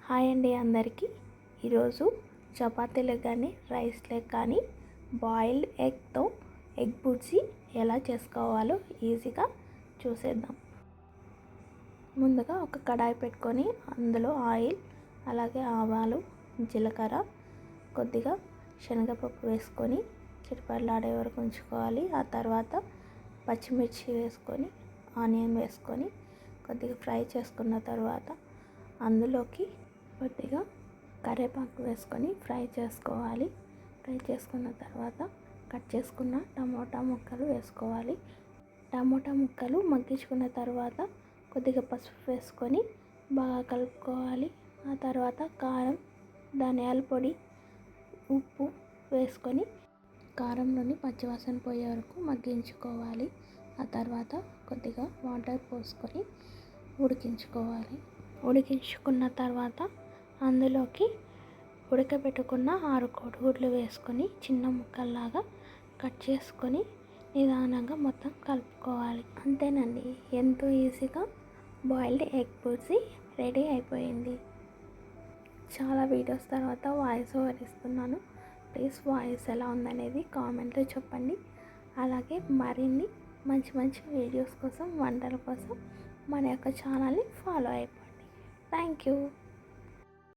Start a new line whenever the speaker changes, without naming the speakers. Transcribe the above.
Hi అండి అందరికీ. ఈరోజు చపాతీలకు కానీ రైస్లకు కానీ బాయిల్డ్ ఎగ్తో ఎగ్ బుర్జీ ఎలా చేసుకోవాలో ఈజీగా చూసేద్దాం. ముందుగా ఒక కడాయి పెట్టుకొని అందులో ఆయిల్, అలాగే ఆవాలు, జీలకర్ర, కొద్దిగా శనగపప్పు వేసుకొని చిటపటలాడే వరకు ఉంచుకోవాలి. ఆ తర్వాత పచ్చిమిర్చి వేసుకొని ఆనియన్ వేసుకొని కొద్దిగా ఫ్రై చేసుకున్న తర్వాత అందులోకి కొద్దిగా కరివేపాకు వేసుకొని ఫ్రై చేసుకోవాలి. ఫ్రై చేసుకున్న తర్వాత కట్ చేసుకున్న టమోటా ముక్కలు వేసుకోవాలి. టమోటా ముక్కలు మగ్గించుకున్న తర్వాత కొద్దిగా పసుపు వేసుకొని బాగా కలుపుకోవాలి. ఆ తర్వాత కారం, ధనియాల పొడి, ఉప్పు వేసుకొని కారంలోని పచ్చివాసన పోయే వరకు మగ్గించుకోవాలి. ఆ తర్వాత కొద్దిగా వాటర్ పోసుకొని ఉడికించుకోవాలి. ఉడికించుకున్న తర్వాత అందులోకి ఉడకబెట్టుకున్న 6 కోడిగుడ్లు వేసుకొని చిన్న ముక్కల్లాగా కట్ చేసుకొని నిదానంగా మొత్తం కలుపుకోవాలి. అంతేనండి, ఎంతో ఈజీగా బాయిల్డ్ ఎగ్ బుర్జీ రెడీ అయిపోయింది. చాలా వీడియోస్ తర్వాత వాయిస్ ఓవర్ ఇస్తున్నాను. ప్లీజ్ వాయిస్ ఎలా ఉందనేది కామెంట్లో చెప్పండి. అలాగే మరిన్ని మంచి మంచి వీడియోస్ కోసం, వంటల కోసం మన యొక్క ఛానల్ని ఫాలో అయిపోండి. Thank you.